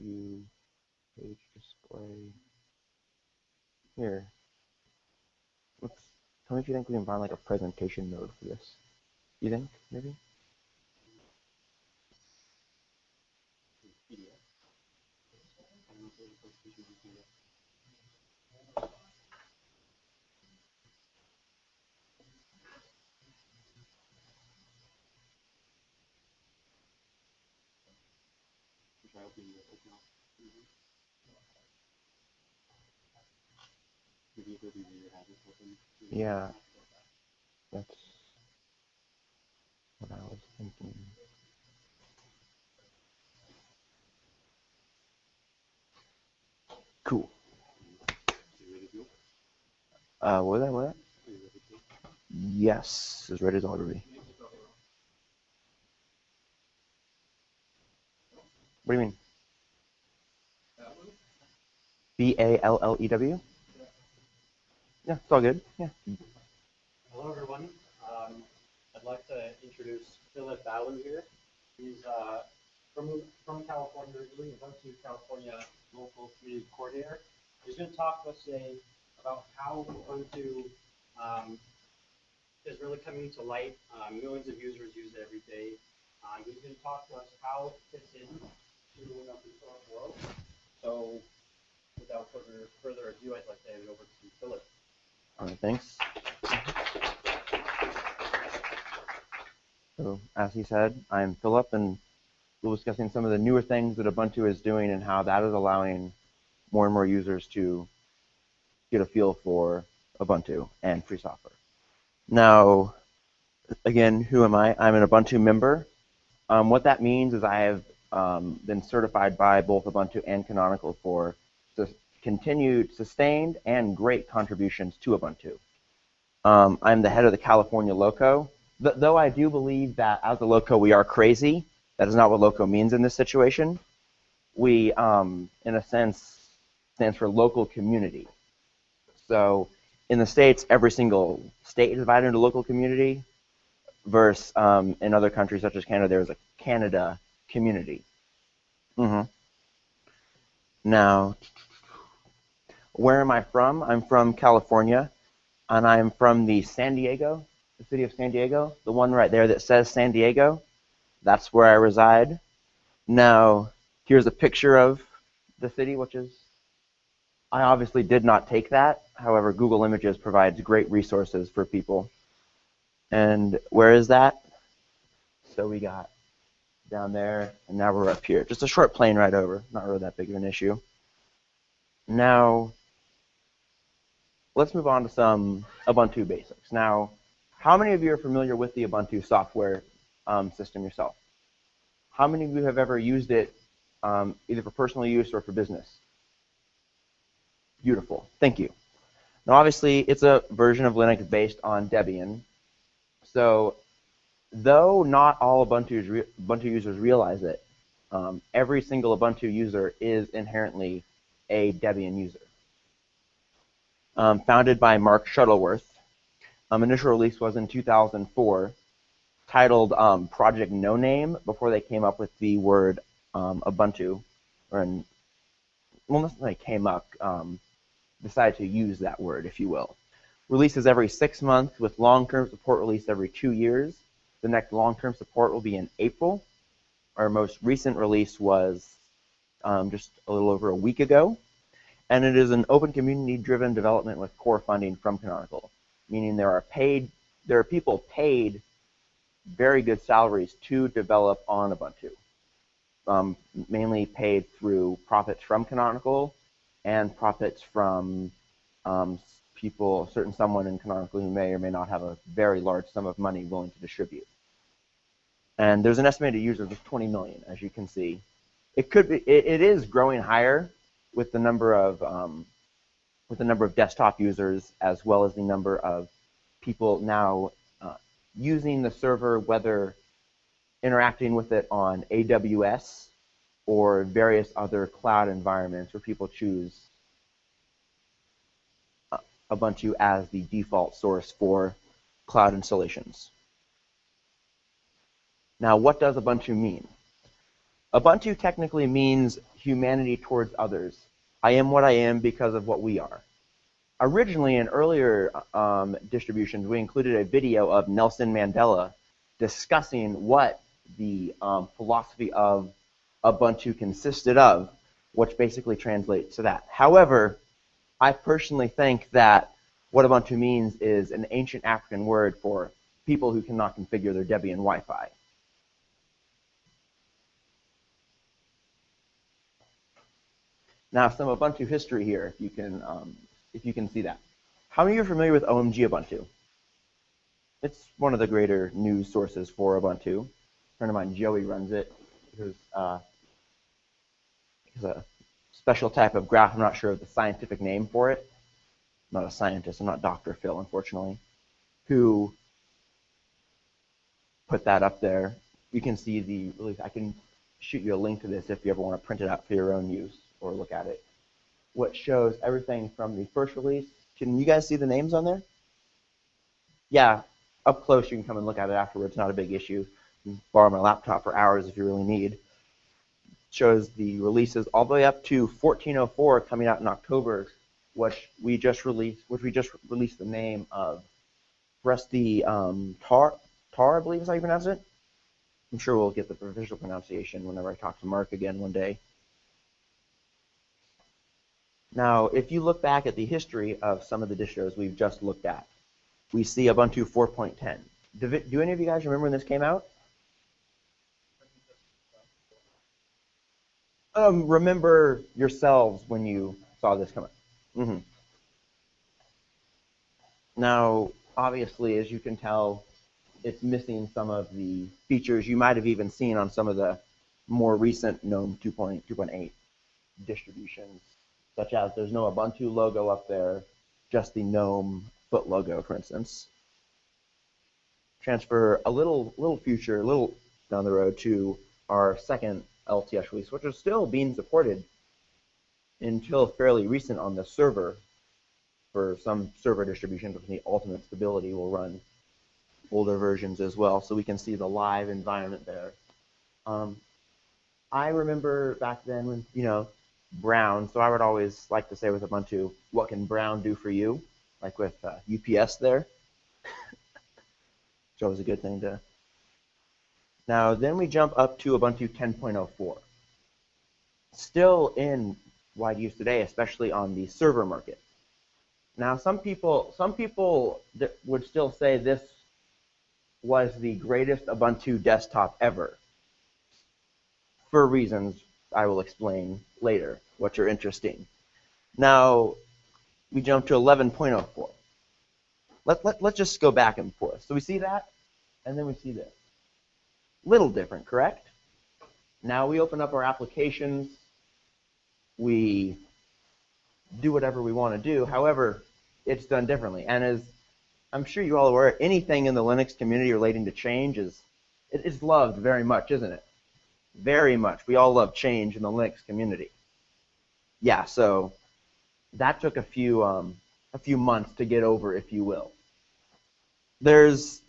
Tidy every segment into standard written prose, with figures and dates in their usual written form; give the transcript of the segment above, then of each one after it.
view, page display. Here. Tell me if you think we can find like a presentation mode for this. You think, maybe? Yeah, that's what I was thinking. Cool. What was that? What was that? Yes, as ready as I'll be. What do you mean? Ballew? Yeah, it's all good. Yeah. Hello, everyone. I'd like to introduce Philip Ballew here. He's from California originally. He's Ubuntu California local community coordinator. He's going to talk to us today about how Ubuntu is really coming to light. Millions of users use it every day. He's going to talk to us how it fits in to an open source world. So, without further ado, I'd like to hand it over to Philip. All right, thanks. So, as he said, I'm Philip, and we'll be discussing some of the newer things that Ubuntu is doing and how that is allowing more and more users to get a feel for Ubuntu and free software. Now, again, who am I? I'm an Ubuntu member. What that means is I have been certified by both Ubuntu and Canonical for continued, sustained, and great contributions to Ubuntu. I'm the head of the California Loco. Though I do believe that as a Loco we are crazy, that is not what Loco means in this situation. We, in a sense, stands for local community. So in the States, every single state is divided into local community, versus in other countries such as Canada, there's a Canada community. Now, where am I from? I'm from California, and I'm from the city of San Diego, the one right there that says San Diego. That's where I reside. Now, here's a picture of the city, which is, I obviously did not take that. However, Google Images provides great resources for people. And where is that? So we got down there, and now we're up here. Just a short plane ride over, not really that big of an issue. Now, let's move on to some Ubuntu basics. Now, how many of you are familiar with the Ubuntu software system yourself? How many of you have ever used it either for personal use or for business? Beautiful, thank you. Now, obviously, it's a version of Linux based on Debian. So, though not all Ubuntu users realize it, every single Ubuntu user is inherently a Debian user. Founded by Mark Shuttleworth, initial release was in 2004, titled Project No Name before they came up with the word Ubuntu, well, not they came up, decided to use that word, if you will. Releases every 6 months with long-term support released every 2 years. The next long-term support will be in April. Our most recent release was just a little over a week ago. And it is an open community-driven development with core funding from Canonical, meaning there are people paid very good salaries to develop on Ubuntu, mainly paid through profits from Canonical and profits from someone in Canonical who may or may not have a very large sum of money willing to distribute. And there's an estimated users of 20 million, as you can see. It is growing higher with the number of desktop users, as well as the number of people now using the server, whether interacting with it on AWS or various other cloud environments where people choose Ubuntu as the default source for cloud installations. Now, what does Ubuntu mean? Ubuntu technically means humanity towards others. I am what I am because of what we are. Originally, in earlier distributions, we included a video of Nelson Mandela discussing what the philosophy of Ubuntu consisted of, which basically translates to that. However, I personally think that what Ubuntu means is an ancient African word for people who cannot configure their Debian Wi-Fi. Now, some Ubuntu history here, if you can see that. How many of you are familiar with OMG Ubuntu? It's one of the greater news sources for Ubuntu. A friend of mine, Joey, runs it. There's a special type of graph. I'm not sure of the scientific name for it. I'm not a scientist. I'm not Dr. Phil, unfortunately, who put that up there. You can see the release. I can shoot you a link to this if you ever want to print it out for your own use or look at it. What shows everything from the first release. Can you guys see the names on there? Yeah, up close you can come and look at it afterwards. Not a big issue. You can borrow my laptop for hours if you really need. Shows the releases all the way up to 1404 coming out in October, which we just released the name of Rusty Tar, I believe is how you pronounce it. I'm sure we'll get the official pronunciation whenever I talk to Mark again one day. Now, if you look back at the history of some of the distros we've just looked at, we see Ubuntu 4.10. Do any of you guys remember when this came out? Remember yourselves when you saw this come out. Now, obviously, as you can tell, it's missing some of the features you might have even seen on some of the more recent GNOME 2.8 distributions, such as there's no Ubuntu logo up there, just the GNOME foot logo, for instance. Transfer a little down the road to our second LTS release, which is still being supported until fairly recent on the server. For some server distributions with the ultimate stability will run older versions as well, so we can see the live environment there. I remember back then when, Brown, so I would always like to say with Ubuntu, what can Brown do for you? Like with UPS there. It's always a good thing to. Now, then we jump up to Ubuntu 10.04. Still in wide use today, especially on the server market. Now, some people would still say this was the greatest Ubuntu desktop ever, for reasons I will explain later, which are interesting. Now, we jump to 11.04. Let's just go back and forth. So we see that, and then we see this. Little different, correct? Now we open up our applications. We do whatever we want to do. However, it's done differently. And as I'm sure you all are aware, anything in the Linux community relating to change is loved very much, isn't it? Very much. We all love change in the Linux community. Yeah, so that took a few months to get over, if you will. There's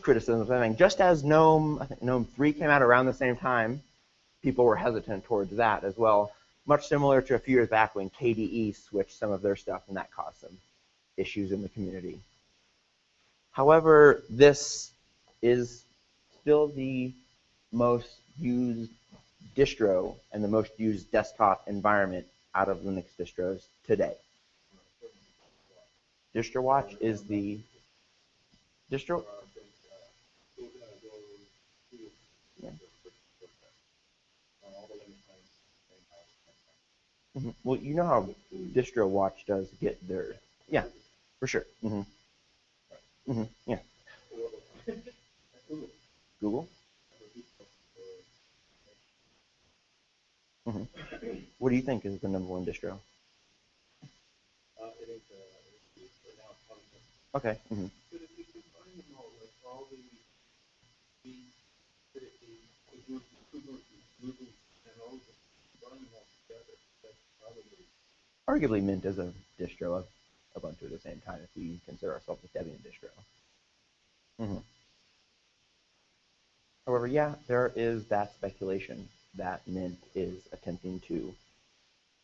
criticisms. I think just as GNOME 3 came out around the same time, people were hesitant towards that as well. Much similar to a few years back when KDE switched some of their stuff, and that caused some issues in the community. However, this is still the most used distro and the most used desktop environment out of Linux distros today. DistroWatch is the distro. Yeah. Well, you know how DistroWatch does get their, yeah, for sure. Yeah. Google. What do you think is the #1 distro? Okay. Arguably, Mint is a distro of Ubuntu at the same time if we consider ourselves a Debian distro. However, yeah, there is that speculation. that Mint is attempting to.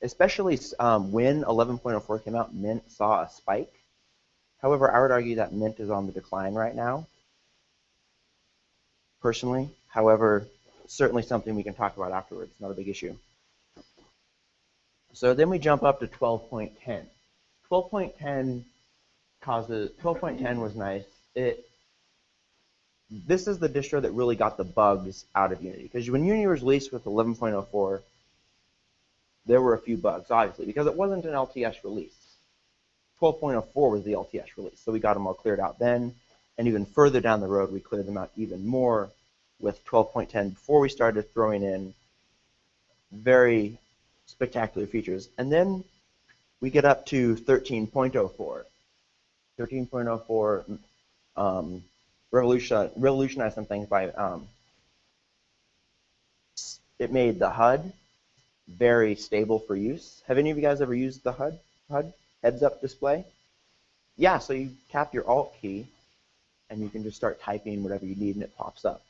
Especially when 11.04 came out, Mint saw a spike. However, I would argue that Mint is on the decline right now, personally. However, certainly something we can talk about afterwards, not a big issue. So then we jump up to 12.10. 12.10 12.10 was nice. This is the distro that really got the bugs out of Unity, because when Unity was released with 11.04, there were a few bugs, obviously, because it wasn't an LTS release. 12.04 was the LTS release, so we got them all cleared out then, and even further down the road, we cleared them out even more with 12.10 before we started throwing in very spectacular features. And then we get up to 13.04. 13.04 revolutionized some things by it made the HUD very stable for use. Have any of you guys ever used the HUD heads-up display? Yeah, so you tap your Alt key, and you can just start typing whatever you need, and it pops up.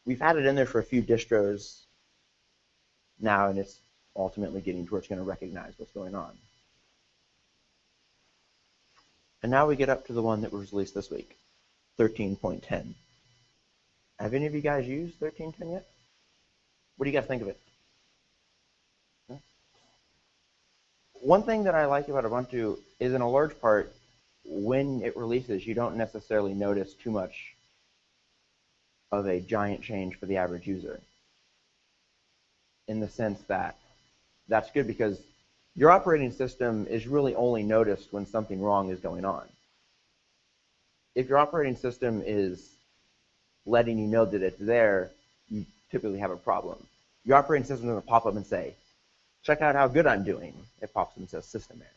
We've had it in there for a few distros now, and it's ultimately getting to where it's going to recognize what's going on. And now we get up to the one that was released this week, 13.10. Have any of you guys used 13.10 yet? What do you guys think of it? One thing that I like about Ubuntu is, in a large part, when it releases, you don't necessarily notice too much of a giant change for the average user. In the sense that that's good, because your operating system is really only noticed when something wrong is going on. If your operating system is letting you know that it's there, you typically have a problem. Your operating system doesn't pop up and say, check out how good I'm doing. It pops up and says system error.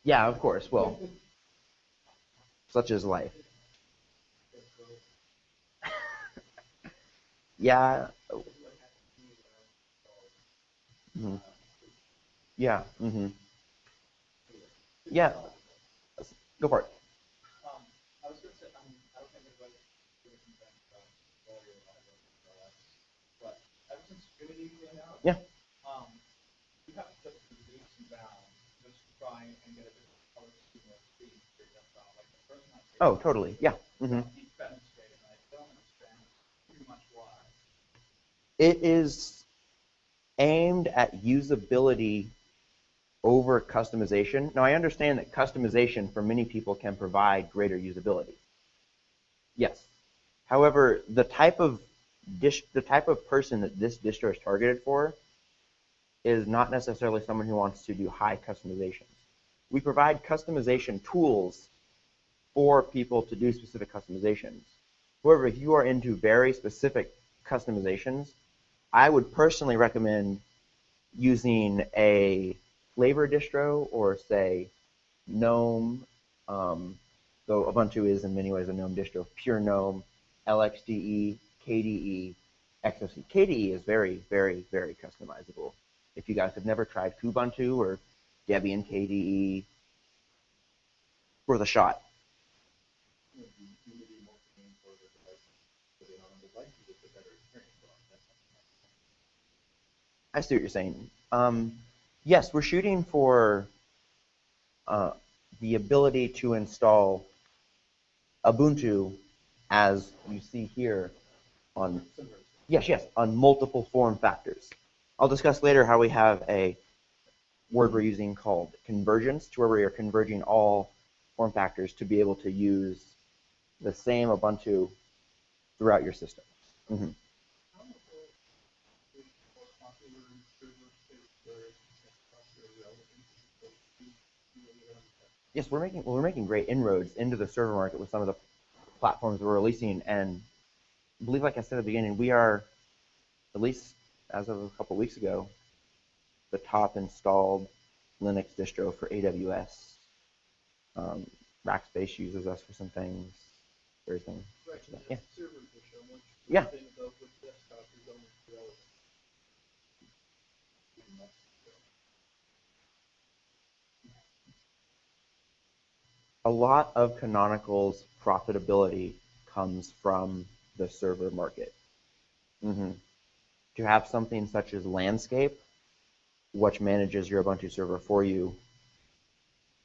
Yeah, of course. Well, such is life. Yeah. Mm-hmm. Yeah. Mm-hmm. Yeah. Go for it. I was going to say, I don't think everybody really invents Ballew or FSOSS, but ever since Unity came out, Yeah. you have to put the leaps and bounds just to try and get a different color scheme or theme for your desktop. Like the first one, Oh, totally. Yeah. Mm-hmm. he demonstrated, and I don't understand too much why. It is aimed at usability over customization. Now, I understand that customization for many people can provide greater usability. Yes. However, the type of person that this distro is targeted for is not necessarily someone who wants to do high customizations. We provide customization tools for people to do specific customizations. However, if you are into very specific customizations, I would personally recommend using a flavor distro, or say GNOME. So Ubuntu is in many ways a GNOME distro. Pure GNOME, LXDE, KDE, XFCE. KDE is very, very, very customizable. If you guys have never tried Kubuntu or Debian KDE, worth a shot. I see what you're saying. Yes, we're shooting for the ability to install Ubuntu, as you see here, on on multiple form factors. I'll discuss later how we have a word we're using called convergence, to where we are converging all form factors to be able to use the same Ubuntu throughout your system. Mm-hmm. Yes, we're making great inroads into the server market with some of the platforms we're releasing, and I believe, like I said at the beginning, we are, at least as of a couple weeks ago, the top installed Linux distro for AWS. Rackspace uses us for some things. Everything. Right, Yeah. server distro, which Yeah. things up with desktop is only relevant. A lot of Canonical's profitability comes from the server market. To have something such as Landscape, which manages your Ubuntu server for you,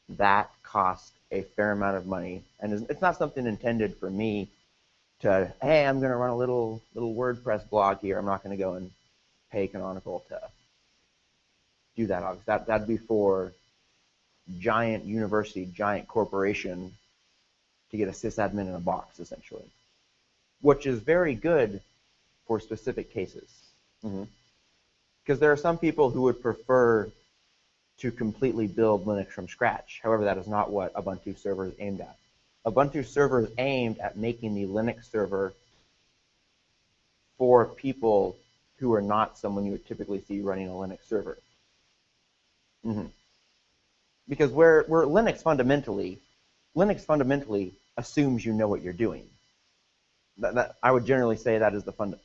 that costs a fair amount of money, and it's not something intended for me to, hey, I'm going to run a little WordPress blog here. I'm not going to go and pay Canonical to do that. That'd be for giant university, giant corporation to get a sysadmin in a box, essentially, which is very good for specific cases. Because there are some people who would prefer to completely build Linux from scratch. However, that is not what Ubuntu server is aimed at. Ubuntu server is aimed at making the Linux server for people who are not someone you would typically see running a Linux server. Because where Linux fundamentally assumes you know what you're doing. That I would generally say that is the fund.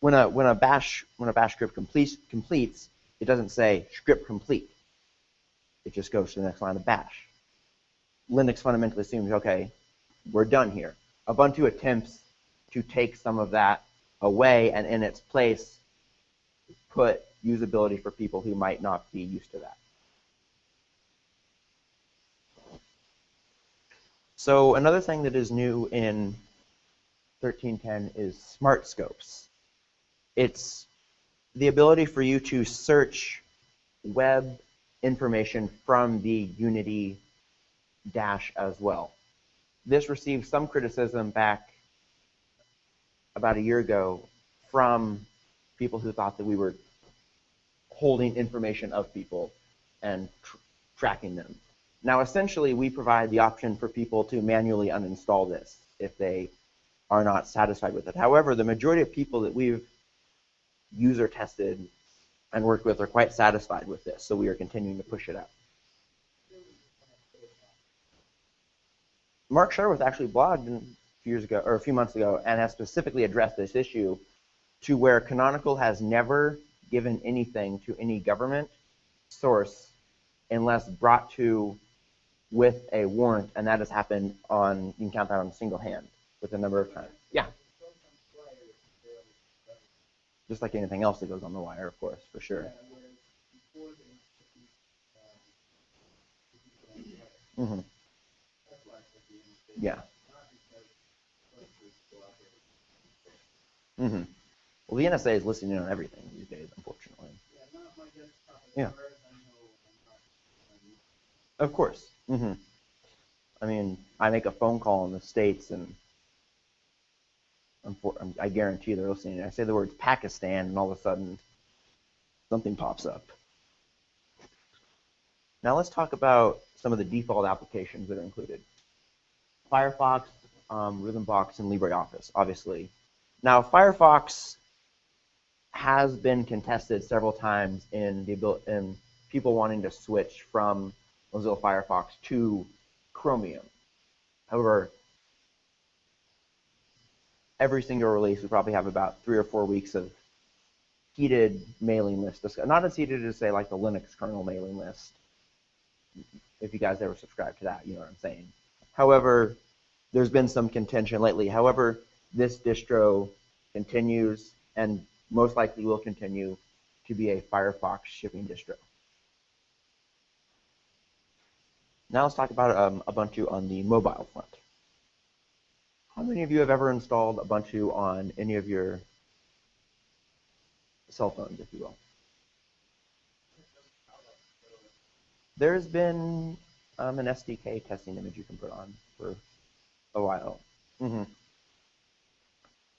When a bash script completes, it doesn't say script complete. It just goes to the next line of bash. Linux fundamentally assumes, okay, we're done here. Ubuntu attempts to take some of that away and in its place put usability for people who might not be used to that. So another thing that is new in 13.10 is smart scopes. It's the ability for you to search web information from the Unity dash as well. This received some criticism back about a year ago from people who thought that we were holding information of people and tracking them. Now, essentially, we provide the option for people to manually uninstall this if they are not satisfied with it. However, the majority of people that we've user tested and worked with are quite satisfied with this, so we are continuing to push it out. Mark Shuttleworth actually blogged a few months ago and has specifically addressed this issue to where Canonical has never given anything to any government source unless brought to with a warrant, and that has happened on, you can count that on a single hand with a number of times. Yeah. Just like anything else that goes on the wire, of course, for sure. Yeah. Well, the NSA is listening in on everything these days, unfortunately. Yeah. Of course. I mean, I make a phone call in the States, and I guarantee they're listening. I say the words Pakistan, and all of a sudden, something pops up. Now let's talk about some of the default applications that are included. Firefox, Rhythmbox, and LibreOffice, obviously. Now, Firefox has been contested several times in people wanting to switch from Mozilla Firefox to Chromium. However, every single release we probably have about 3 or 4 weeks of heated mailing list. Not as heated as, say, like the Linux kernel mailing list. If you guys ever subscribe to that, you know what I'm saying. However, there's been some contention lately. However, this distro continues and most likely will continue to be a Firefox shipping distro. Now let's talk about Ubuntu on the mobile front. How many of you have ever installed Ubuntu on any of your cell phones, if you will? There's been an SDK testing image you can put on for a while.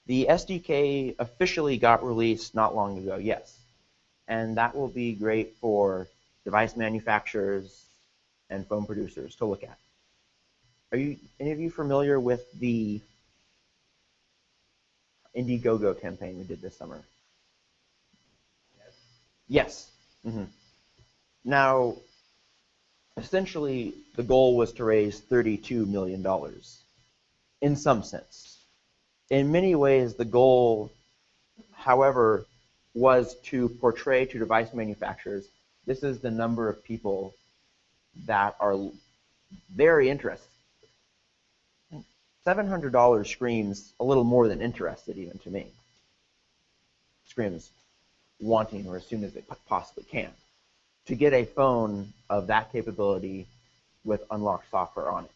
The SDK officially got released not long ago, yes. And that will be great for device manufacturers and phone producers to look at. Are any of you familiar with the Indiegogo campaign we did this summer? Yes. Now, essentially, the goal was to raise $32 million in some sense. In many ways, the goal, however, was to portray to device manufacturers, this is the number of people that are very interested. $700 screams a little more than interested, even to me. Screams wanting, or as soon as it possibly can, to get a phone of that capability with unlocked software on it.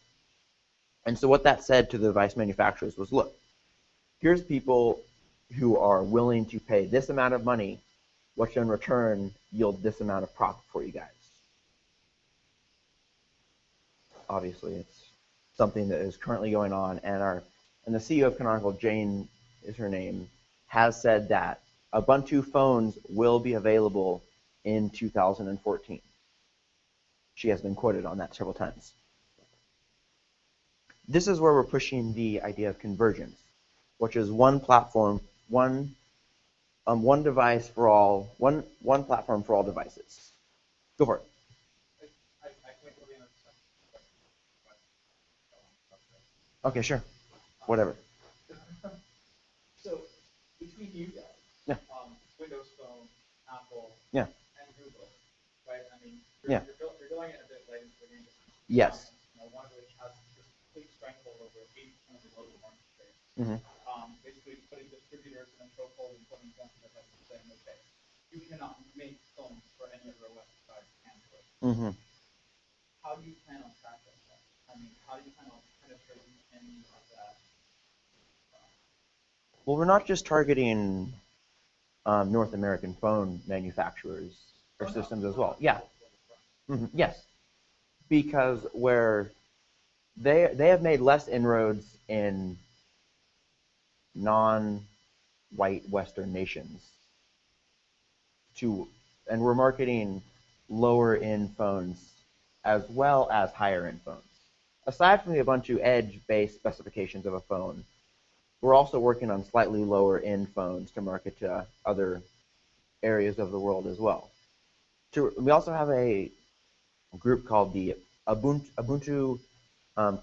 And so what that said to the device manufacturers was, look, here's people who are willing to pay this amount of money, which in return yield this amount of profit for you guys. Obviously, it's something that is currently going on, and the CEO of Canonical, Jane is her name, has said that Ubuntu phones will be available in 2014. She has been quoted on that several times. This is where we're pushing the idea of convergence, which is one platform, one device for all, one platform for all devices. Go for it. Okay, sure. Whatever. So between you guys, Yeah. Windows Phone, Apple, Yeah. and Google, right? I mean, Yeah. you're going in a bit late in the industry. Yes. One of which has this complete stranglehold over 80% of the global market share. Mm-hmm. Basically putting distributors in a chokehold and putting them to the saying, okay, you cannot make phones for any other OS besides Android. Mm-hmm. How do you plan on tackling that? I mean, how do you plan on penetrating any of that? Well, we're not just targeting North American phone manufacturers or systems as well. Yeah. Mm-hmm. Yes. Because where they have made less inroads in non-white Western nations and we're marketing lower end phones as well as higher end phones. Aside from the Ubuntu Edge-based specifications of a phone, we're also working on slightly lower end phones to market to other areas of the world as well. We also have a group called the Ubuntu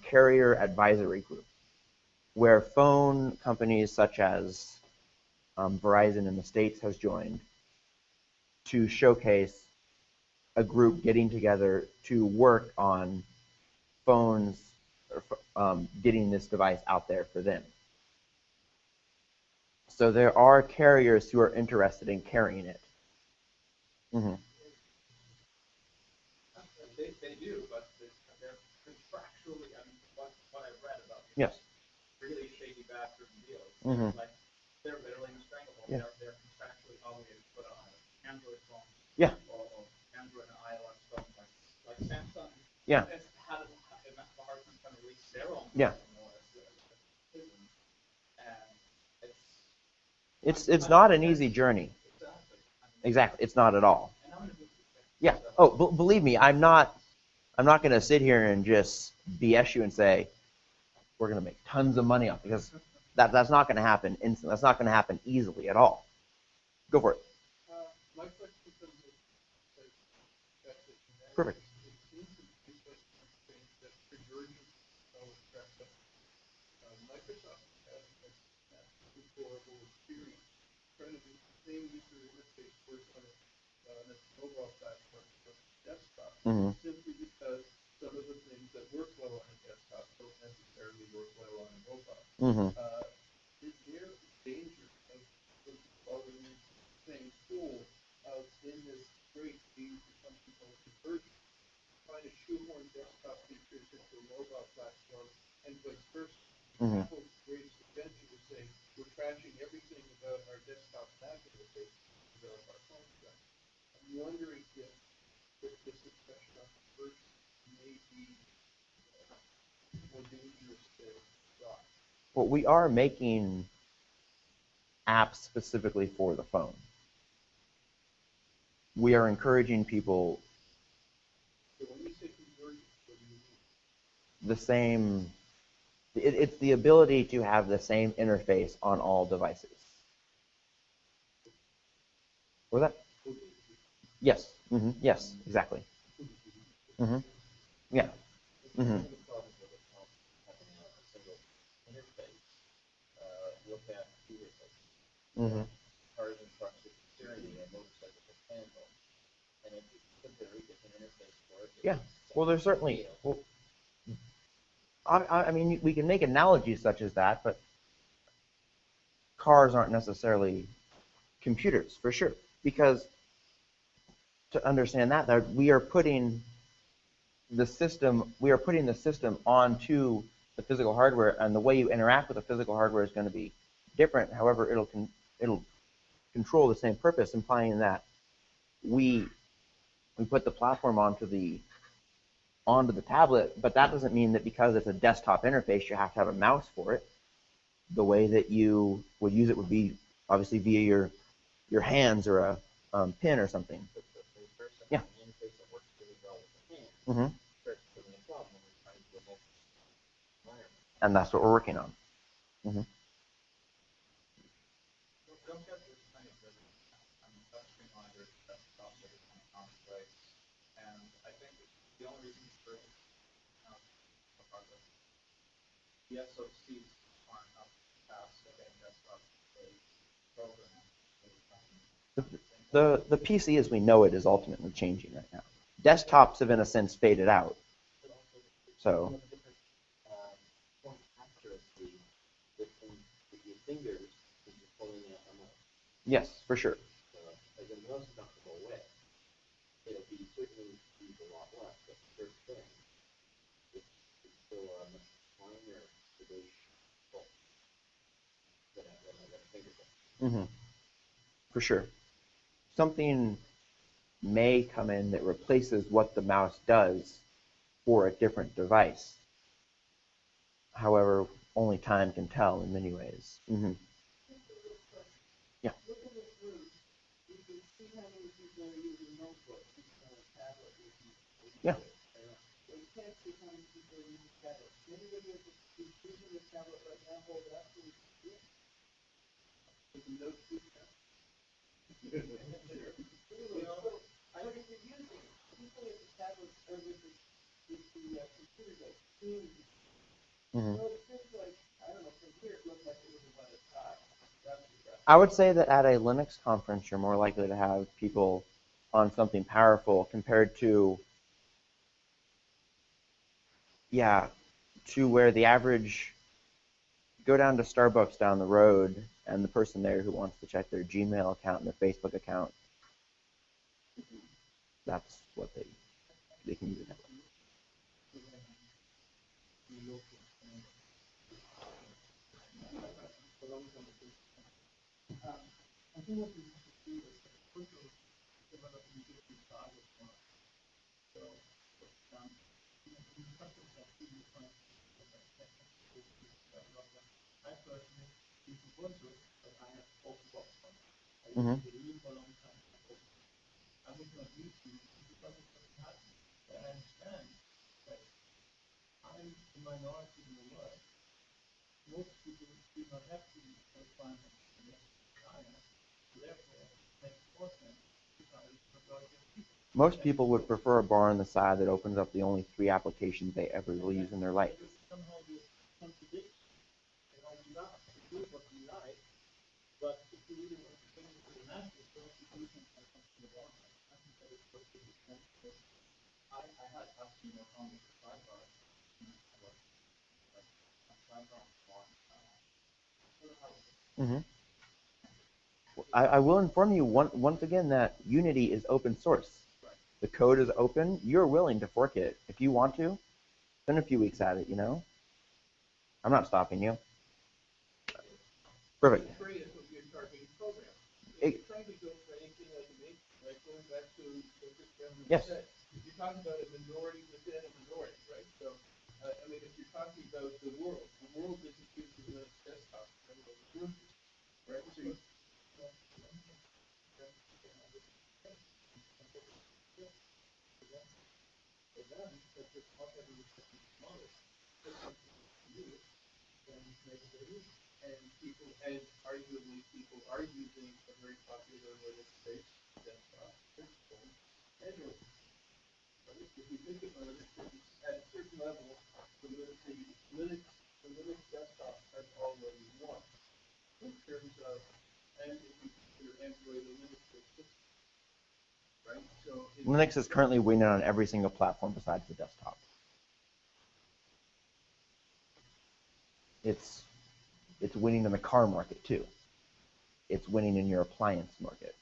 Carrier Advisory Group, where phone companies such as Verizon in the States has joined to showcase a group getting together to work on phones, getting this device out there for them. So there are carriers who are interested in carrying it. Mm-hmm. They do, but they're contractually, I mean, what I've read about these Yes. really shady bastard deals, Mm-hmm. like they're literally in a stranglehold. Yeah. They're contractually obligated to put on an Android phone, Yeah. or Android and iOS phone, like Samsung. Yeah. Had a hard time trying to release their own. Yeah. And it's not an easy journey. Exactly. It's not at all. Yeah. Oh, believe me, I'm not going to sit here and just BS you and say we're going to make tons of money off, because that's not going to happen instantly. That's not going to happen easily at all. Go for it. My question is Perfect. it seems to be that convergence Microsoft has horrible experience trying to do the same user interface work on a mobile platform for desktop, Mm-hmm. simply because some of the things that work well on a desktop don't necessarily work well on a mobile. Mm-hmm. Is there a danger of following the same tool of in this great need for something called convergence, trying to shoehorn desktop features into a mobile platform and vice versa? Mm-hmm. Apple's greatest adventure was saying we're trashing everything about our desktop app interface to develop our phone stuff. I'm wondering if this discussion on convergence may be more dangerous than thought. Well, we are making apps specifically for the phone. We are encouraging people. So when you say convergence, what do you mean? The same. It's the ability to have the same interface on all devices. Was that? Yes. Mm-hmm. Yes. Exactly. Mm-hmm. Yeah. Mm-hmm. Mm-hmm. Yeah. Well, there's certainly. Well, I mean, we can make analogies such as that, but cars aren't necessarily computers for sure. Because to understand that we are putting the system onto the physical hardware, and the way you interact with the physical hardware is going to be different. However, it'll control the same purpose, implying that we put the platform onto the tablet, but that doesn't mean that because it's a desktop interface, you have to have a mouse for it. The way that you would use it would be obviously via your hands or a pin or something. Yeah. Mm-hmm. And that's what we're working on. Mm-hmm. The PC as we know it is ultimately changing right now. Desktops have in a sense faded out. So yes, for sure. Mm-hmm. For sure. Something may come in that replaces what the mouse does for a different device. However, only time can tell in many ways. Mm-hmm. Yeah. Yeah. Mm-hmm. I would say that at a Linux conference, you're more likely to have people on something powerful compared to, yeah, to where the average go down to Starbucks down the road and the person there who wants to check their Gmail account and their Facebook account, that's what they can use it. Mm-hmm. Most people would prefer a bar on the side that opens up the only 3 applications they ever will use in their life. Mm-hmm. I will inform you once again that Unity is open source. The code is open. You're willing to fork it if you want to. Spend a few weeks at it, you know? I'm not stopping you. Perfect. It, yes. Linux is currently winning on every single platform besides the desktop. it's winning in the car market too. It's winning in your appliance market.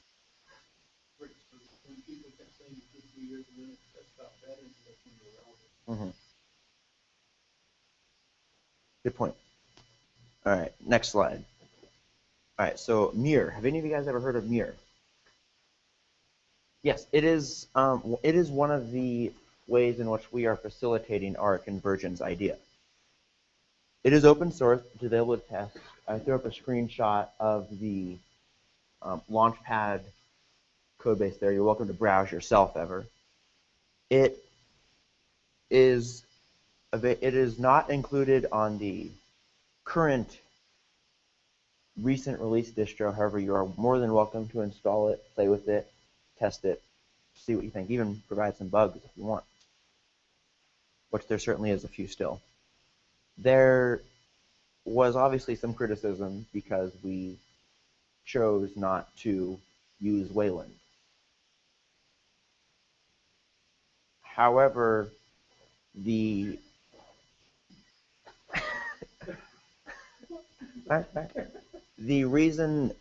Mm-hmm. Good point. All right, next slide. All right, so Mir. Have any of you guys ever heard of Mir? Yes, it is. It is one of the ways in which we are facilitating our convergence idea. It is open source to be able to test. I threw up a screenshot of the Launchpad codebase there. You're welcome to browse yourself ever. It is not included on the current recent release distro. However, you are more than welcome to install it, play with it, test it, see what you think, even provide some bugs if you want, which there certainly is a few still. There was obviously some criticism because we chose not to use Wayland. However, the reason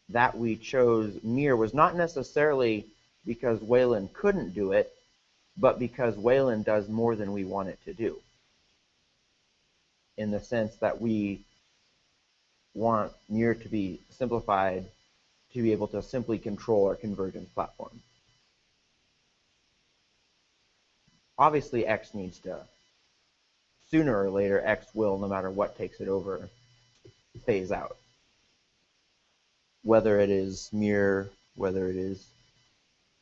that we chose Mir was not necessarily because Wayland couldn't do it, but because Wayland does more than we want it to do. In the sense that we want Mir to be simplified to be able to simply control our convergence platform. Obviously, X needs to, sooner or later, X will, no matter what takes it over, phase out. Whether it is Mir, whether it is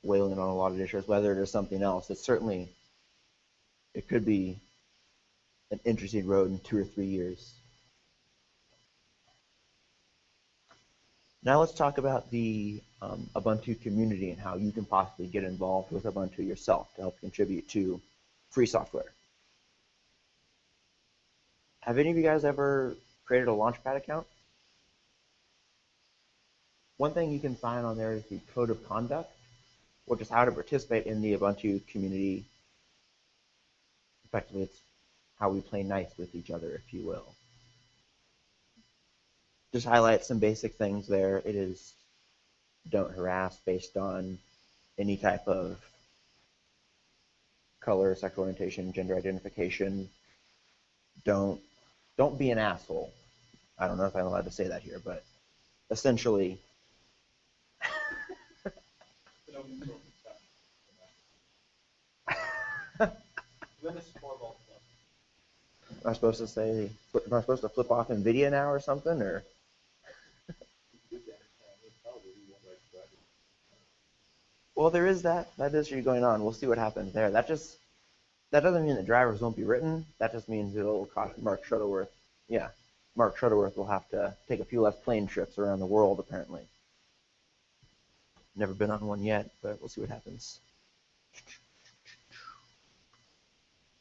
Wayland on a lot of distros, whether it is something else, it could be an interesting road in 2 or 3 years. Now let's talk about the Ubuntu community and how you can possibly get involved with Ubuntu yourself to help contribute to free software. Have any of you guys ever created a Launchpad account? One thing you can sign on there is the code of conduct, which is how to participate in the Ubuntu community. Effectively, it's how we play nice with each other, if you will. Just highlight some basic things there. It is don't harass based on any type of color, sexual orientation, gender identification. Don't be an asshole. I don't know if I'm allowed to say that here, but essentially. Am I supposed to say? Am I supposed to flip off NVIDIA now or something, or? Well, there is that issue going on. We'll see what happens there. That doesn't mean the drivers won't be written. That just means it'll cost Mark Shuttleworth. Yeah, Mark Shuttleworth will have to take a few less plane trips around the world, apparently. Never been on one yet, but we'll see what happens.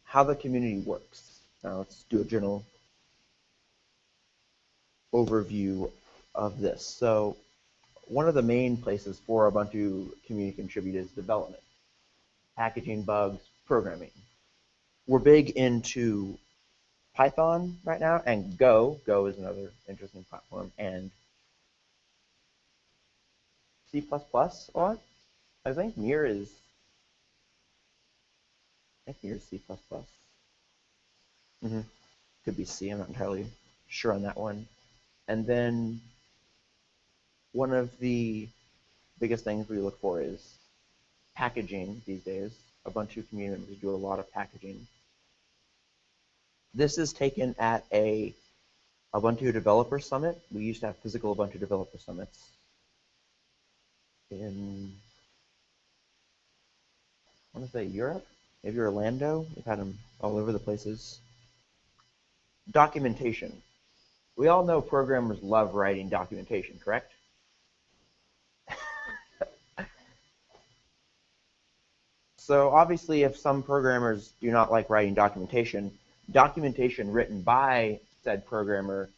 How the community works. Now let's do a general overview of this. So one of the main places for Ubuntu community contribute is development, packaging, bugs, programming. We're big into Python right now, and Go. Go is another interesting platform, and C++ a lot. I think Mir is C++. Could be C. I'm not entirely sure on that one. And then one of the biggest things we look for is packaging these days. Ubuntu community members do a lot of packaging. This is taken at a Ubuntu Developer Summit. We used to have physical Ubuntu Developer Summits in, I want to say Europe, maybe Orlando. We've had them all over the places. Documentation. We all know programmers love writing documentation, correct? So obviously, if some programmers do not like writing documentation written by said programmer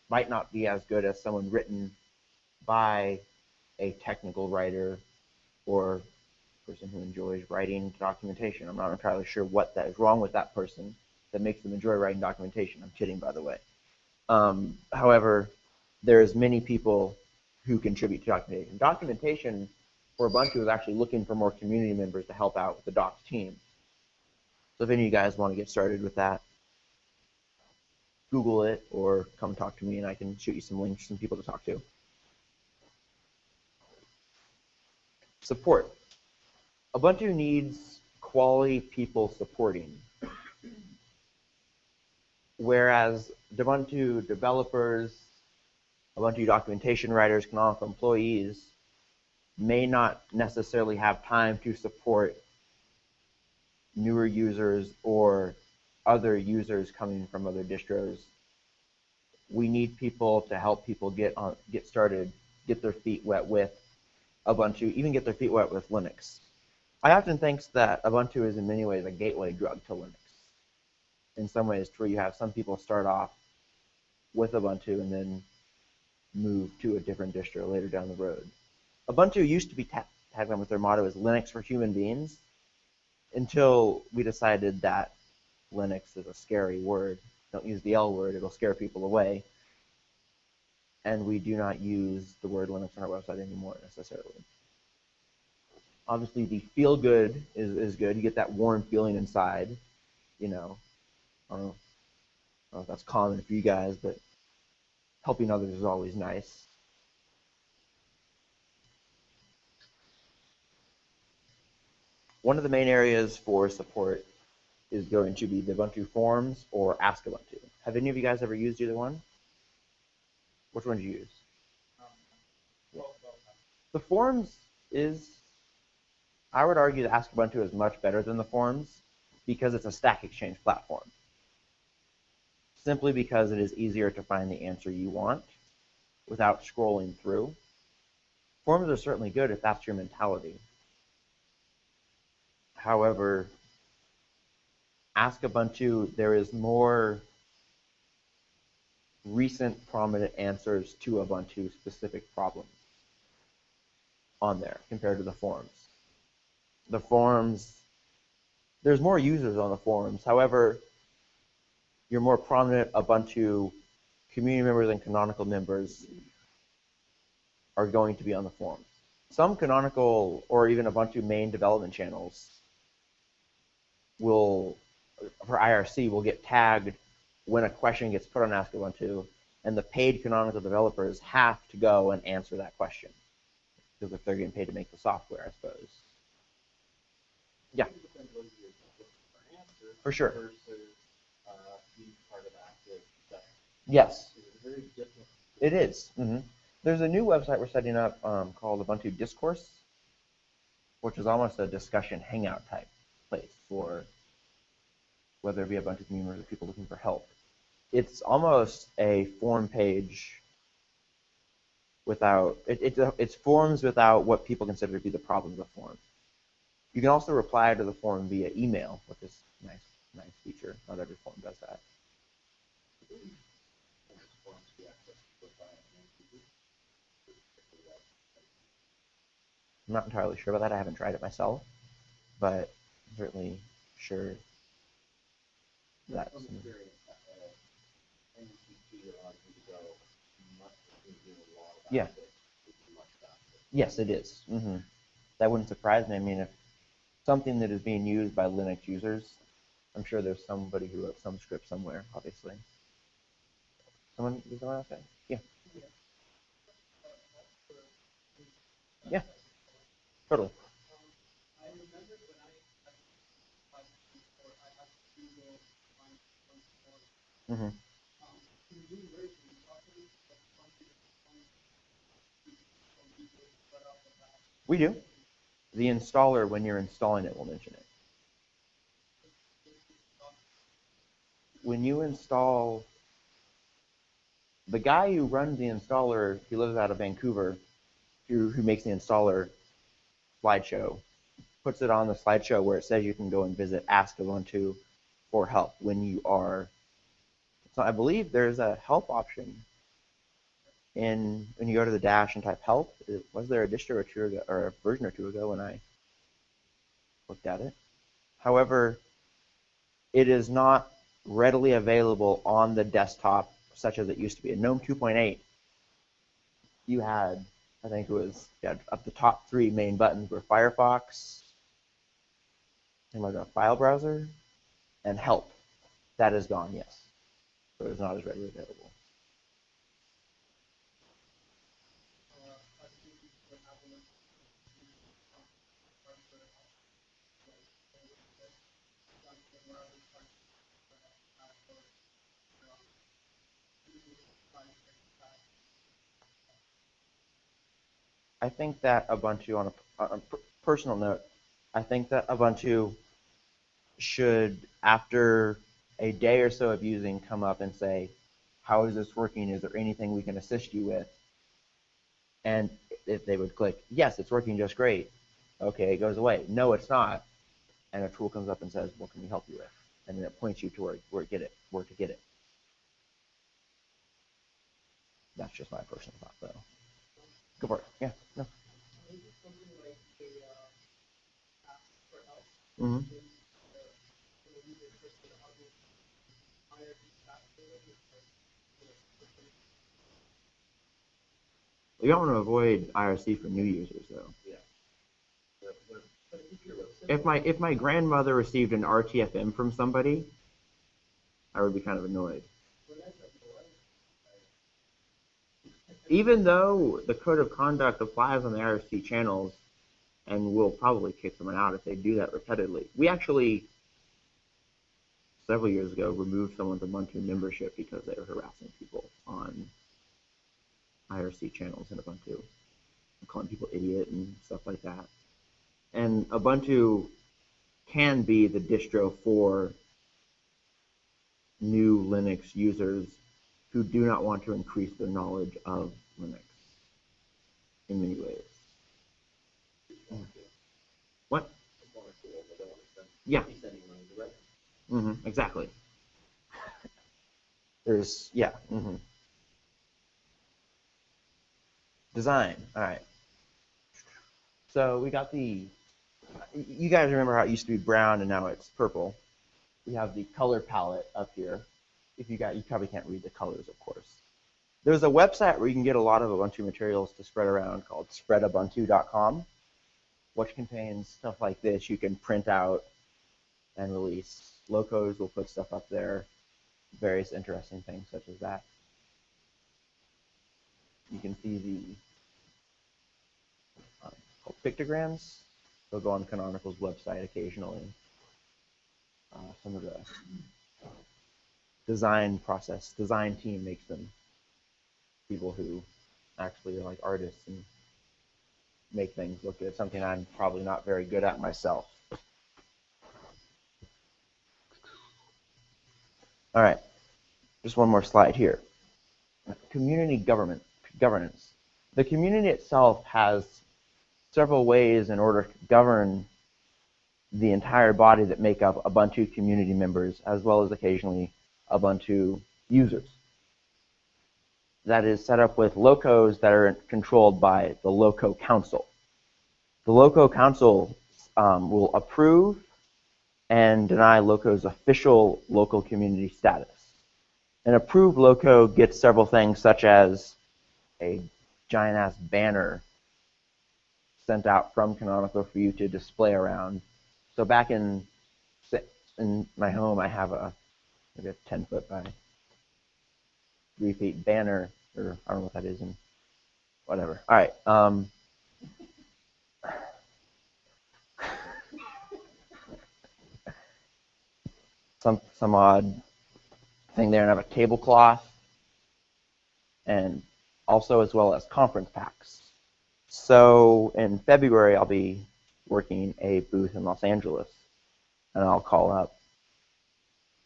might not be as good as someone written by a technical writer or person who enjoys writing documentation. I'm not entirely sure what that is wrong with that person, that makes them enjoy writing documentation. I'm kidding, by the way. However, there's many people who contribute to documentation. Documentation for Ubuntu is actually looking for more community members to help out with the docs team. So if any of you guys want to get started with that, Google it or come talk to me and I can shoot you some links, some people to talk to. Support. Ubuntu needs quality people supporting. Whereas Ubuntu developers, Ubuntu documentation writers, canonical employees may not necessarily have time to support newer users or other users coming from other distros. We need people to help people get started, get their feet wet with Ubuntu, even get their feet wet with Linux. I often think that Ubuntu is in many ways a gateway drug to Linux. In some ways, where you have some people start off with Ubuntu and then move to a different distro later down the road. Ubuntu used to be tagged on with their motto as Linux for human beings until we decided that Linux is a scary word. Don't use the L word, it'll scare people away. And we do not use the word Linux on our website anymore necessarily. Obviously, the feel good is good. You get that warm feeling inside. You know, I don't know if that's common for you guys, but helping others is always nice. One of the main areas for support is going to be the Ubuntu forums or Ask Ubuntu. Have any of you guys ever used either one? Which one did you use? The forums is, I would argue that Ask Ubuntu is much better than the forums because it's a Stack Exchange platform. Simply because it is easier to find the answer you want without scrolling through. Forums are certainly good if that's your mentality. However, Ask Ubuntu, there is more recent prominent answers to Ubuntu specific problems on there compared to the forums. The forums, there's more users on the forums. However, your more prominent Ubuntu community members and canonical members are going to be on the forums. Some canonical or even Ubuntu main development channels will, for IRC, will get tagged when a question gets put on Ask Ubuntu, and the paid canonical developers have to go and answer that question because if they're getting paid to make the software, I suppose. Yeah. For sure. Yes. It is. There's a new website we're setting up called Ubuntu Discourse, which is almost a discussion hangout type place for whether it be a bunch of community members or people looking for help. It's almost a forum page without, it's forums without what people consider to be the problems of forums. You can also reply to the forum via email, which is a nice feature. Not every forum does that. I'm not entirely sure about that. I haven't tried it myself, but I'm certainly sure that's yeah. Yes, it is. That wouldn't surprise me. I mean, if something that is being used by Linux users, I'm sure there's somebody who wrote some script somewhere, obviously. Someone else say? Yeah. Yeah. Totally. We do. The installer, when you're installing it, will mention it. When you install, the guy who runs the installer, he lives out of Vancouver, who makes the installer slideshow, puts it on the slideshow where it says you can go and visit Ask Ubuntu for help when you are. So I believe there's a help option when you go to the dash and type help. Was there a distro or two ago, or a version or two ago when I looked at it? However, it is not readily available on the desktop, such as it used to be. In GNOME 2.8, you had, I think it was, you had up the top 3 main buttons were Firefox, like a file browser, and help. That is gone, yes. So it's not as readily available. I think that Ubuntu, on a personal note, I think that Ubuntu should, after a day or so of using, come up and say, how is this working? Is there anything we can assist you with? And if they would click, yes, it's working just great. Okay, it goes away. No, it's not. And a tool comes up and says, what can we help you with? And then it points you to where to get it. That's just my personal thought, though. Go for it. Yeah. No. Mm-hmm. You don't want to avoid IRC for new users, though. If my grandmother received an RTFM from somebody, I would be kind of annoyed. Even though the code of conduct applies on the IRC channels, and we'll probably kick someone out if they do that repeatedly. We actually, several years ago, removed someone's Ubuntu membership because they were harassing people on IRC channels in Ubuntu, calling people idiot and stuff like that. And Ubuntu can be the distro for new Linux users who do not want to increase their knowledge of Linux in many ways. What? Yeah. Exactly. There's, yeah. Design. All right. So we got you guys remember how it used to be brown and now it's purple. We have the color palette up here. You probably can't read the colors, of course. There's a website where you can get a lot of Ubuntu materials to spread around called spreadubuntu.com, which contains stuff like this you can print out and release. Locos will put stuff up there, various interesting things such as that. You can see the called pictograms. They'll go on Canonical's website occasionally. Some of the design team makes them. People who actually are like artists and make things look good. Something I'm probably not very good at myself. All right, just one more slide here. Community governance. The community itself has several ways in order to govern the entire body that make up Ubuntu community members, as well as occasionally Ubuntu users. That is set up with locos that are controlled by the Loco Council. The Loco Council will approve and deny Loco's official local community status. An approved Loco gets several things, such as a giant-ass banner sent out from Canonical for you to display around. So back in my home, I have maybe a 10-foot by 3 feet banner, or I don't know what that is, and whatever. All right. Some odd thing there, and I have a tablecloth, and also as well as conference packs. So in February, I'll be working a booth in Los Angeles, and I'll call up,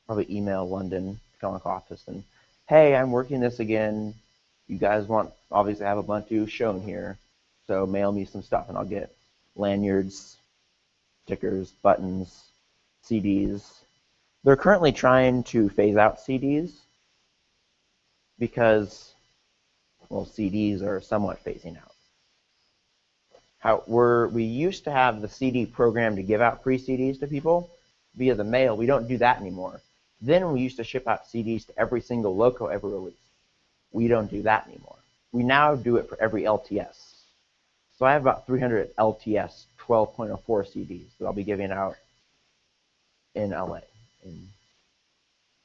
probably email London Canonical office, and hey, I'm working this again. You guys obviously have Ubuntu shown here, so mail me some stuff, and I'll get lanyards, stickers, buttons, CDs. They're currently trying to phase out CDs because, well, CDs are somewhat phasing out. We used to have the CD program to give out free CDs to people via the mail. We don't do that anymore. Then we used to ship out CDs to every single loco ever released. We don't do that anymore. We now do it for every LTS. So I have about 300 LTS 12.04 CDs that I'll be giving out in LA in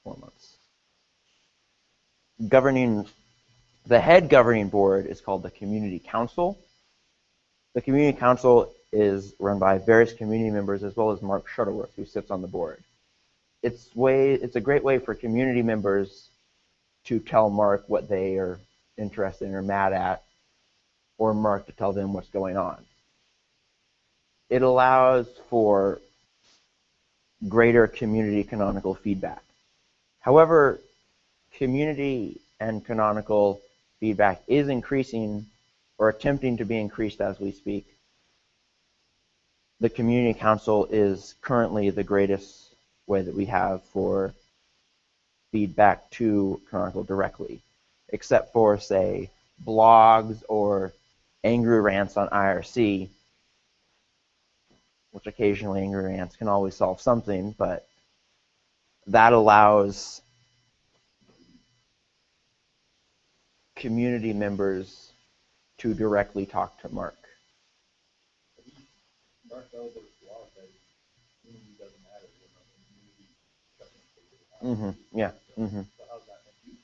4 months. The head governing board is called the Community Council. The Community Council is run by various community members as well as Mark Shuttleworth, who sits on the board. It's a great way for community members to tell Mark what they are interested in or mad at, or Mark to tell them what's going on. It allows for greater community canonical feedback. However, community and canonical feedback is increasing or attempting to be increased as we speak. The Community Council is currently the greatest way that we have for feedback to canonical directly, except for, say, blogs or angry rants on IRC, which occasionally angry rants can always solve something, but that allows community members to directly talk to Mark. Mark knows there's a lot that community doesn't matter. Yeah. So how's that make you?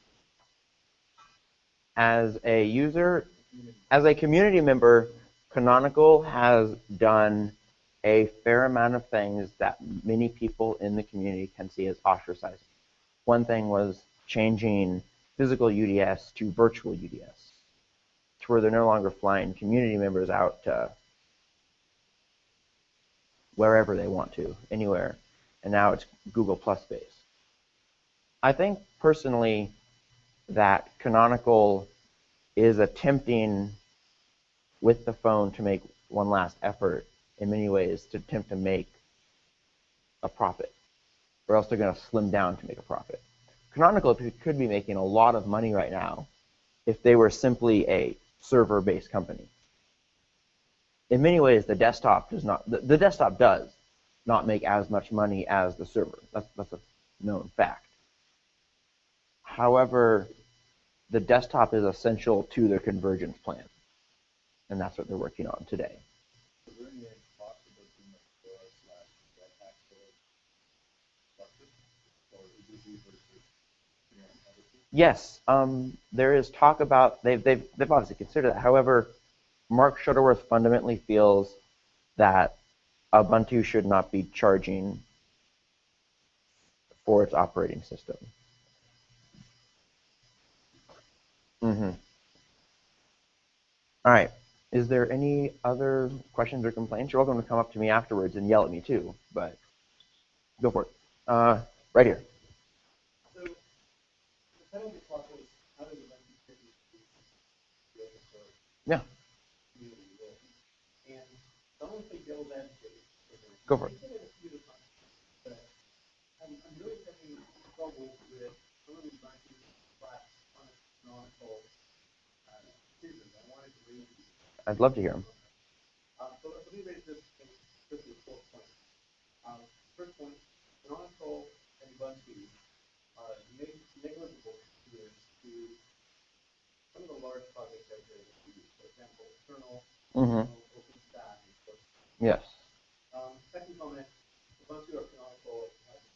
As a user, as a community member, Canonical has done a fair amount of things that many people in the community can see as ostracizing. One thing was changing physical UDS to virtual UDS, to where they're no longer flying community members out to wherever they want to, anywhere, and now it's Google Plus based. I think personally that Canonical is attempting with the phone to make one last effort in many ways to attempt to make a profit, or else they're going to slim down to make a profit. Canonical could be making a lot of money right now if they were simply a server-based company. In many ways, the desktop does not. The desktop does not make as much money as the server. That's a known fact. However, the desktop is essential to their convergence plan, and that's what they're working on today. Is there any possibility of /Red Hat structure, or Ubuntu versus Yes, there is talk about they've obviously considered that. However, Mark Shuttleworth fundamentally feels that Ubuntu should not be charging for its operating system. All right. Is there any other questions or complaints? You're welcome to come up to me afterwards and yell at me too, but go for it. Right here. So, the title of the talk was how does Ubuntu fit into the open source Yeah. community world? And I want to say devil's advocate. Go for it. I said it a few different times, but I'm really having trouble with some of the Ubuntu class on a canonical decisions. I wanted to read these. I'd love to hear them. So let me raise this quickly 4 points. First point, canonical and Ubuntu are negligible contributors to some of the large projects out there that we use. For example, kernel, OpenStack, and so forth. Yes. Second comment, Ubuntu or canonical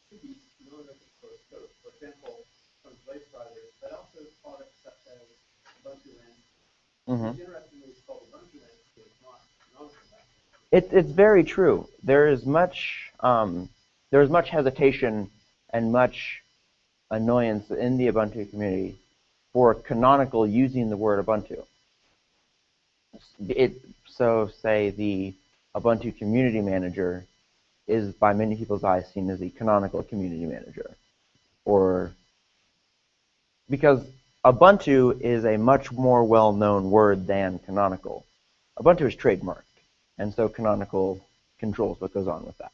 contributes non-open source code. For example, some Blaze drivers, but also products such as Ubuntu Lens. Which interestingly is called Ubuntu Lens, but it's not canonical. It's very true. There is much hesitation and much annoyance in the Ubuntu community for canonical using the word Ubuntu. So say the Ubuntu community manager is by many people's eyes seen as the canonical community manager, or because Ubuntu is a much more well-known word than canonical. Ubuntu is trademarked, and so canonical controls what goes on with that.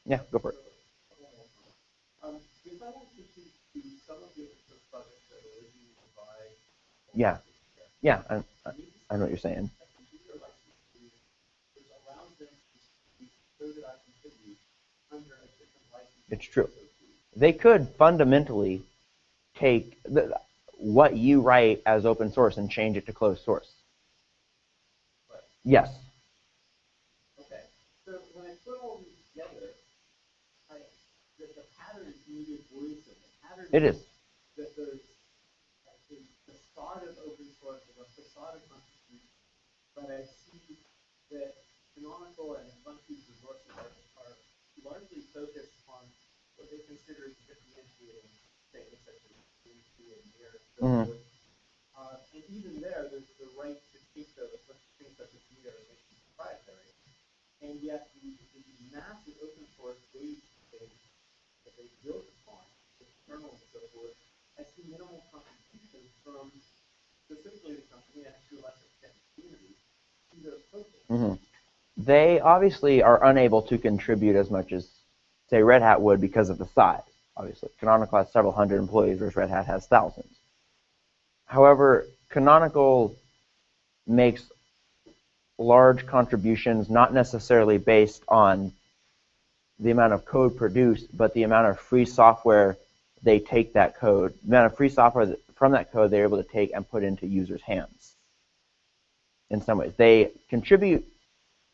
Yeah, go for it. If I want to do some of the open source projects that are originally by Yeah, I know what you're saying. which allows them to be so that I contribute under a different license It's true. They could fundamentally take what you write as open source and change it to closed source. Right. Yes. Okay. So when I put all these together, the pattern is maybe worrisome. The pattern It is. that there's a facade of open source and a facade of contribution, but I see that Canonical and Ubuntu's resources are largely focused on what they consider differentiating things such as Ubuntu and Mir and so forth. And even there, there's the right to keep those things such as Mir and make them proprietary. And yet, the massive open source base that they built upon, the kernel and so forth, I see minimal contribution from specifically the company and to a lesser extent the community to those projects. They obviously are unable to contribute as much as, say, Red Hat would because of the size. Obviously, Canonical has several hundred employees, whereas Red Hat has thousands. However, Canonical makes large contributions, not necessarily based on the amount of code produced, but the amount of free software they take that code, the amount of free software from that code they're able to take and put into users' hands. In some ways, they contribute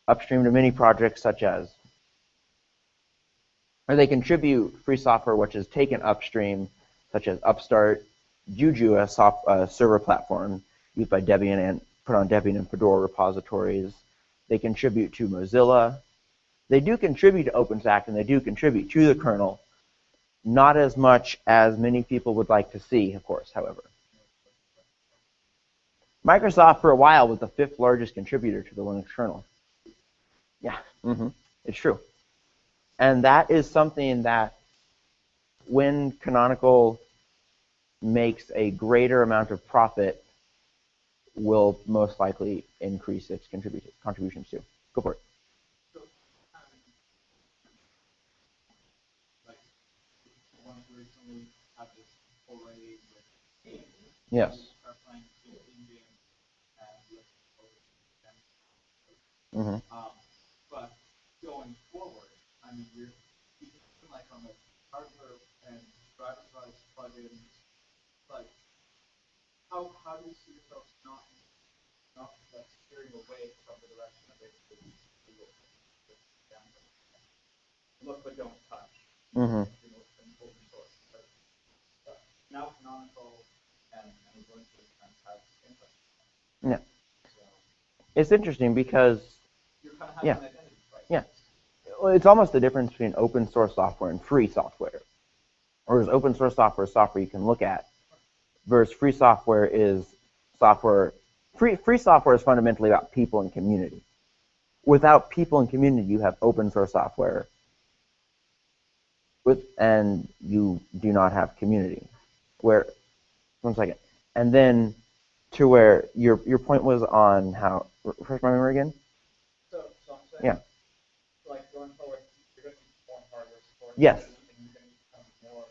upstream to many projects such as, or they contribute free software which is taken upstream, such as Upstart, Juju, a server platform used by Debian and put on Debian and Fedora repositories. They contribute to Mozilla. They do contribute to OpenStack, and they do contribute to the kernel, not as much as many people would like to see, of course, however. Microsoft, for a while, was the 5th largest contributor to the Linux kernel. Yeah, it's true. And that is something that when Canonical makes a greater amount of profit, will most likely increase its contributions too. Go for it. So, like, one recently had this foray with games. Yes. Are playing in-game and looking but going forward, I mean, you're like on the hardware and driver device plugins, like how do you see yourself not like steering away from the direction of it? Look but don't touch. Open source. But now Canonical and Ubuntu have input. Yeah. So, it's interesting because you're kind of having an identity, right? Yeah. Well, it's almost the difference between open source software and free software. Whereas open source software is software you can look at, versus free software is software. Free software is fundamentally about people and community. Without people and community, you have open source software, and you do not have community. Where, one second, and then to where your point was on how, refresh my memory again. So I'm saying, like going forward, you're going to need more hardware support. Yes. And you're going to need kind of more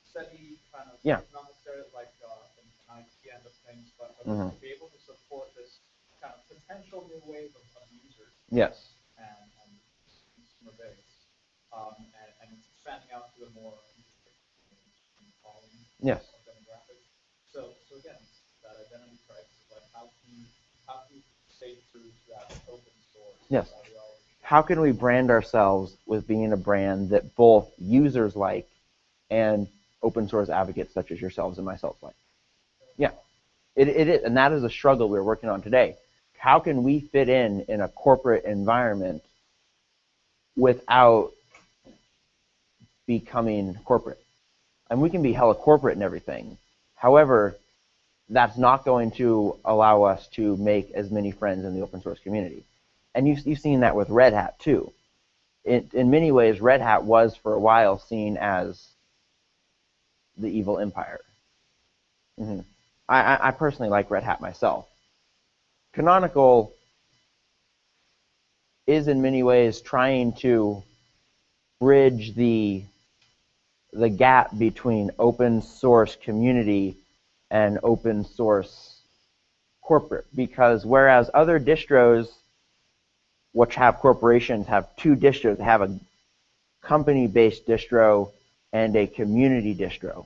steady kind of, not necessarily like an IT end of things, but to be able to support this kind of potential new wave of users. Yes. And consumer base, and expanding out to a more yes. demographic. So again, that identity crisis, like how can you stay true to that open source? Yes. How can we brand ourselves with being a brand that both users like and open source advocates such as yourselves and myself like? Yeah, it is, and that is a struggle we're working on today. How can we fit in a corporate environment without becoming corporate? And we can be hella corporate and everything. However, that's not going to allow us to make as many friends in the open source community. And you've seen that with Red Hat too. In many ways, Red Hat was for a while seen as the evil empire. I personally like Red Hat myself. Canonical is in many ways trying to bridge the gap between open source community and open source corporate, because whereas other distros which have corporations have two distros, they have company-based distro and a community distro.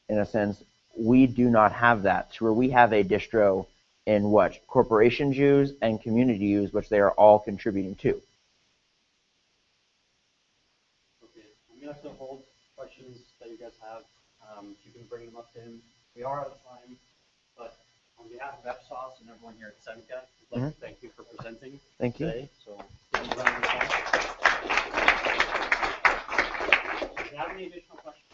In a sense, we do not have that. So where we have a distro in what corporations use and community use, which they are all contributing to. Okay, I'm gonna have to hold questions that you guys have. You can bring them up to him. We are out of time, but on behalf of FSOSS and everyone here at Seneca, I'd like to thank you for presenting Thank you. today. So, give me a round of applause. If you have any additional questions,